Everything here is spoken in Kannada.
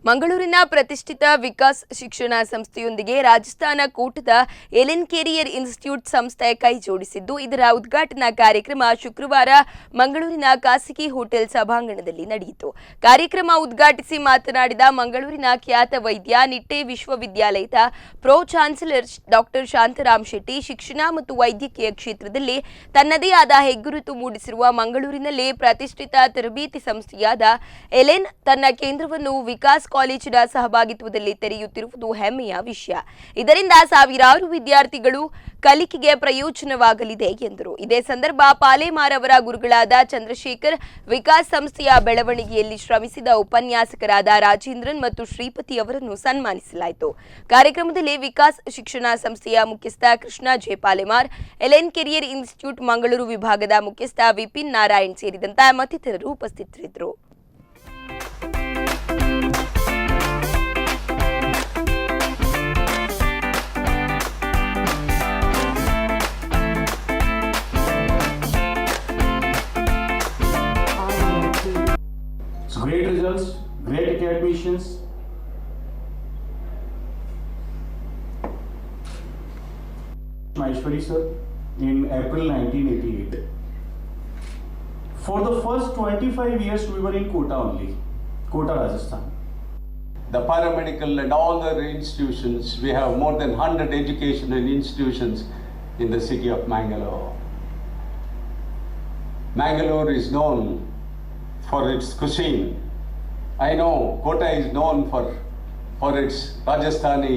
ಮಂಗಳೂರಿನ ಪ್ರತಿಷ್ಠಿತ ವಿಕಾಸ್ ಶಿಕ್ಷಣ ಸಂಸ್ಥೆಯೊಂದಿಗೆ ರಾಜಸ್ಥಾನ ಕೂಟದ ಎಲೆನ್ ಕೆರಿಯರ್ ಇನ್ಸ್ಟಿಟ್ಯೂಟ್ ಸಂಸ್ಥೆ ಕೈ ಜೋಡಿಸಿದ್ದು, ಇದರ ಉದ್ಘಾಟನಾ ಕಾರ್ಯಕ್ರಮ ಶುಕ್ರವಾರ ಮಂಗಳೂರಿನ ಖಾಸಗಿ ಹೋಟೆಲ್ ಸಭಾಂಗಣದಲ್ಲಿ ನಡೆಯಿತು. ಕಾರ್ಯಕ್ರಮ ಉದ್ಘಾಟಿಸಿ ಮಾತನಾಡಿದ ಮಂಗಳೂರಿನ ಖ್ಯಾತ ವೈದ್ಯ, ನಿಟ್ಟೆ ವಿಶ್ವವಿದ್ಯಾಲಯದ pro chancellor doctor Shantaram Shetty, ಶಿಕ್ಷಣ ಮತ್ತು ವೈದ್ಯಕೀಯ ಕ್ಷೇತ್ರದಲ್ಲಿ ತನ್ನದೇ ಆದ ಹೆಗ್ಗುರುತು ಮೂಡಿಸಿರುವ ಮಂಗಳೂರಿನಲ್ಲಿ ಪ್ರತಿಷ್ಠಿತ ತರಬೇತಿ ಸಂಸ್ಥೆಯಾದ ಎಲೆನ್ ತನ್ನ ಕೇಂದ್ರವನ್ನು ವಿಕಾಸ್ ಕಾಲೇಜಿನ ಸಹಭಾಗಿತ್ವದಲ್ಲಿ ತೆರೆಯುತ್ತಿರುವುದು ಹೆಮ್ಮೆಯ ವಿಷಯ. ಇದರಿಂದ ಸಾವಿರಾರು ವಿದ್ಯಾರ್ಥಿಗಳು ಕಲಿಕೆಗೆ ಪ್ರಯೋಜನವಾಗಲಿದೆ ಎಂದರು. ಇದೇ ಸಂದರ್ಭ ಪಾಲೇಮಾರ್ ಅವರ ಗುರುಗಳಾದ ಚಂದ್ರಶೇಖರ್, ವಿಕಾಸ್ ಸಂಸ್ಥೆಯ ಬೆಳವಣಿಗೆಯಲ್ಲಿ ಶ್ರಮಿಸಿದ ಉಪನ್ಯಾಸಕರಾದ ರಾಜೇಂದ್ರನ್ ಮತ್ತು ಶ್ರೀಪತಿ ಅವರನ್ನು ಸನ್ಮಾನಿಸಲಾಯಿತು. ಕಾರ್ಯಕ್ರಮದಲ್ಲಿ ವಿಕಾಸ್ ಶಿಕ್ಷಣ ಸಂಸ್ಥೆಯ ಮುಖ್ಯಸ್ಥ Krishna J Palemar, Allen career institute Mangaluru ವಿಭಾಗದ ಮುಖ್ಯಸ್ಥ ವಿಪಿನ್ ನಾರಾಯಣ್ ಸೇರಿದಂತೆ ಮತ್ತಿತರರು ಉಪಸ್ಥಿತರಿದ್ದರು. Great results, great admissions. Maheshwari sir in April 1988. For the first 25 years we were in Kota only, Kota, Rajasthan. The paramedical and all the institutions, we have more than 100 educational institutions in the city of Mangalore. Mangalore is known for its cuisine. I know Kota is known for its Rajasthani